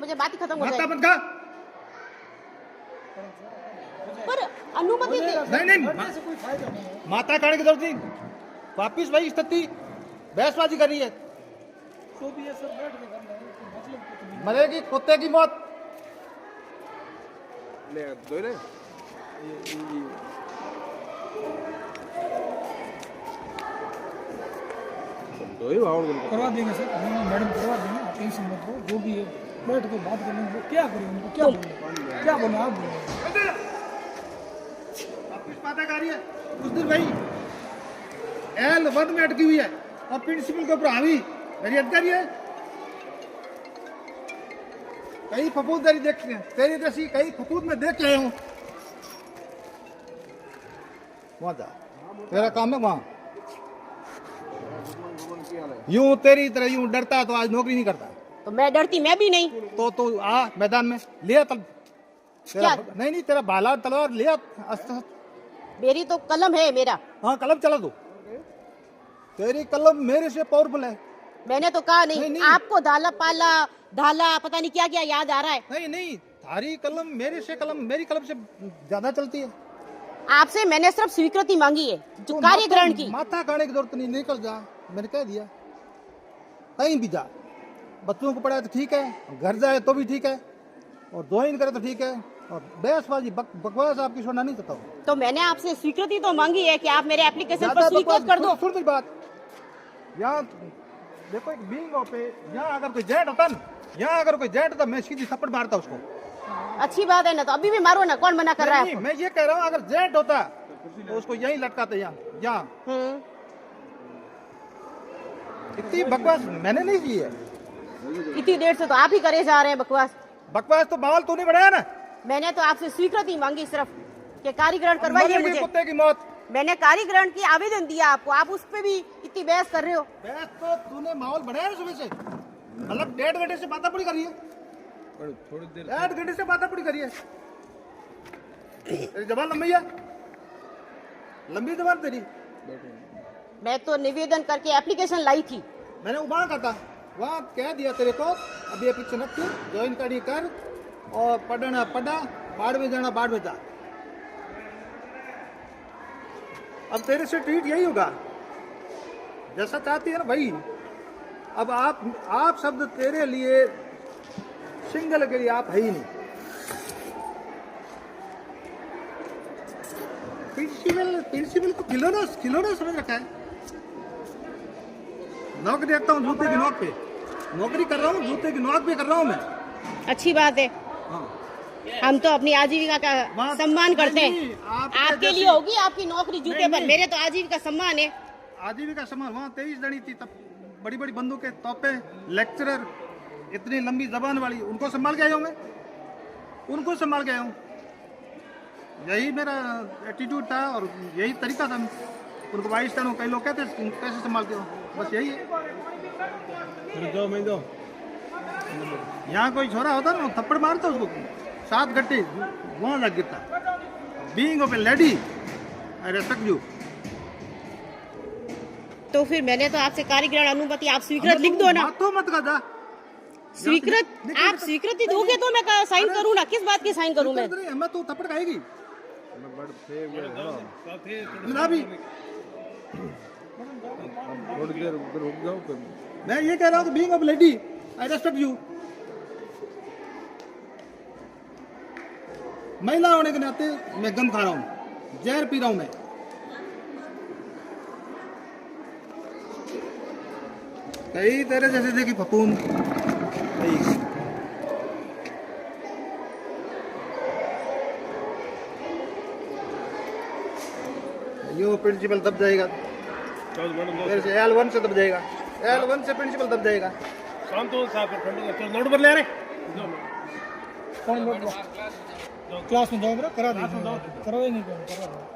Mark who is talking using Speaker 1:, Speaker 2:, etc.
Speaker 1: मुझे बात ही खत्म हो
Speaker 2: माता
Speaker 1: जाए।
Speaker 2: बंद कर।
Speaker 1: पर अनुमति
Speaker 2: नहीं माता खाने की जरूरत नहीं, वापिस वही स्थिति, बहसबाजी कर रही है।
Speaker 3: तो भी ये सब बैठ के करना है, तो मतलब कुछ नहीं।
Speaker 2: मरेगी कुत्ते की मौत।
Speaker 4: ले दो ले दो ही भाव
Speaker 3: करवा देंगे सर, नहीं मैडम करवा देंगे, आप टेंशन मत लो। जो भी है बैठ के बात कर लेंगे। क्या करें उनको, क्या बोले, क्या बोले आप बोले।
Speaker 2: वापिस माता खा रही है। उस दिन वही L1 में अटकी हुई है और प्रिंसिपल के ऊपर हावी मेरी अधिकारी है। कई फपूददारी देख तेरी जैसी कई फपूद में देख के आया हूँ। वहां जा, तेरा काम है वहां। यूं तेरी तरह यूं डरता तो आज नौकरी नहीं करता।
Speaker 1: तो मैं डरती मैं भी नहीं।
Speaker 2: तो आ मैदान में लिया तल तेरा,
Speaker 1: क्या?
Speaker 2: नहीं तेरा भाला तलवार लिया अस्त्र।
Speaker 1: मेरी तो कलम है मेरा।
Speaker 2: हाँ कलम चला दो, तेरी कलम मेरे से पावरफुल है।
Speaker 1: मैंने तो कहा नहीं,
Speaker 2: नहीं।
Speaker 1: आपको धाला पाला ढाला पता नहीं क्या क्या याद आ रहा है।
Speaker 2: नहीं थारी कलम मेरे से कलम मेरी कलम से ज्यादा चलती है।
Speaker 1: आपसे मैंने सिर्फ स्वीकृति मांगी है, जो कार्य ग्रहण की।
Speaker 2: माथा खाने की जरूरत नहीं, निकल जा, मैंने कह दिया। कहीं भी जा, बच्चों को पढ़ाए तो ठीक है, घर जाए तो भी ठीक है, और ज्वाइन करे तो ठीक है, और बहसबाजी बकवास आपकी सुनना नहीं चाहता हूँ।
Speaker 1: तो मैंने आपसे स्वीकृति तो मांगी है कि आप मेरे एप्लीकेशन पर स्वीकृत कर दो।
Speaker 2: सुन मेरी बात, यहाँ देखो एक बीइंग पे, यहाँ अगर कोई जेट होता ना, यहाँ अगर कोई जेट होता मैं सीधी थप्पड़ मारता उसको।
Speaker 1: अच्छी बात है ना, तो अभी भी मारो ना, कौन मना कर रहा है
Speaker 2: नहीं,
Speaker 1: आपको?
Speaker 2: मैं ये कह रहा हूँ अगर जेट होता तो उसको यहीं लटकाते। यहाँ इतनी बकवास मैंने नहीं की है।
Speaker 1: इतनी देर से तो आप ही करे जा रहे हैं बकवास।
Speaker 2: बकवास तो बावल तूने बढ़ाया ना।
Speaker 1: मैंने तो आपसे स्वीकृति मांगी सिर्फ कि कार्यग्रहण करवाइए
Speaker 2: मरेगी
Speaker 1: मुझे।
Speaker 2: कुत्ते की मौत।
Speaker 1: मैंने कार्यग्रहण की आवेदन दिया आपको, आप उस पे भी इतनी बहस कर रहे हो।
Speaker 2: बहस तो तूने माहौल बढ़ाया ना सुबह से, मतलब 1.5 घंटे से बातें पूरी करी है।
Speaker 4: थोड़ी देर
Speaker 2: 1.5 घंटे से बातें पूरी करी है। तेरी जबान लंबी है, लंबी जबान तेरी।
Speaker 1: मैं तो निवेदन करके एप्लीकेशन लाई थी।
Speaker 2: मैंने वहां कहा था, वहां कह दिया तेरे को अभी एप्लीकेशन रख ज्वाइन करनी कर, और पढ़ना पढ़ा, बाढ़ में जाना बाढ़ में जा। अब तेरे से ट्रीट यही होगा जैसा चाहती है ना भाई। अब आप शब्द तेरे लिए सिंगल के लिए आप है ही नहीं। प्रिंसिपल को खिलौना समझ रखा है। नौकरी रखता हूँ जूते की नोक पे, नौकरी कर रहा हूँ जूते की नोक पे कर रहा हूँ मैं।
Speaker 1: अच्छी बात है,
Speaker 2: हाँ।
Speaker 1: हम तो अपनी आजीविका का सम्मान करते हैं। आपके लिए होगी आपकी नौकरी जूते पर, मेरे तो आजीविका सम्मान है।
Speaker 2: आजीविका सम्मान वहाँ 23 जनी थी, तब बड़ी बड़ी बंदूकें, तोपे, लेक्चरर, इतनी लंबी जबान वाली, उनको संभाल के आया हूँ मैं, उनको संभाल के आया हूँ। यही मेरा एटीट्यूड था और यही तरीका था। उनको 22 टन, कई लोग कहते हैं कैसे संभालते हो, बस यही है।
Speaker 4: दो मैं दो
Speaker 2: यहाँ कोई छोरा होता ना थप्पड़ मारता उसको 7 घंटे वहाँ लग गिरता। Being of A lady I respect you.
Speaker 1: तो फिर मैंने तो आपसे कार्यग्रहण अनुमति, आप स्वीकृत लिख दो ना।
Speaker 2: तो मत कर
Speaker 1: स्वीकृत, आप स्वीकृति दोगे तो मैं साइन करूँ ना। किस बात की साइन करूँ मैं?
Speaker 2: मैं तो थप्पड़ खाएगी
Speaker 4: थोड़ी देर उधर रुक जाओ फिर।
Speaker 2: मैं ये कह रहा हूँ being of lady I respect you. महिला होने के नाते मैं गम खा रहा हूँ, जहर पी रहा हूँ मैं। कई तेरे जैसे देखी फपून यो प्रिंसिपल दब जाएगा मेरे से, L1 से दब जाएगा, L1 से प्रिंसिपल दब जाएगा।
Speaker 4: शांत हो साहब, नोट पर ले रहे
Speaker 3: कौन लोग क्लास में जाओ, करा दीजिए, करवाएंगे करा दो।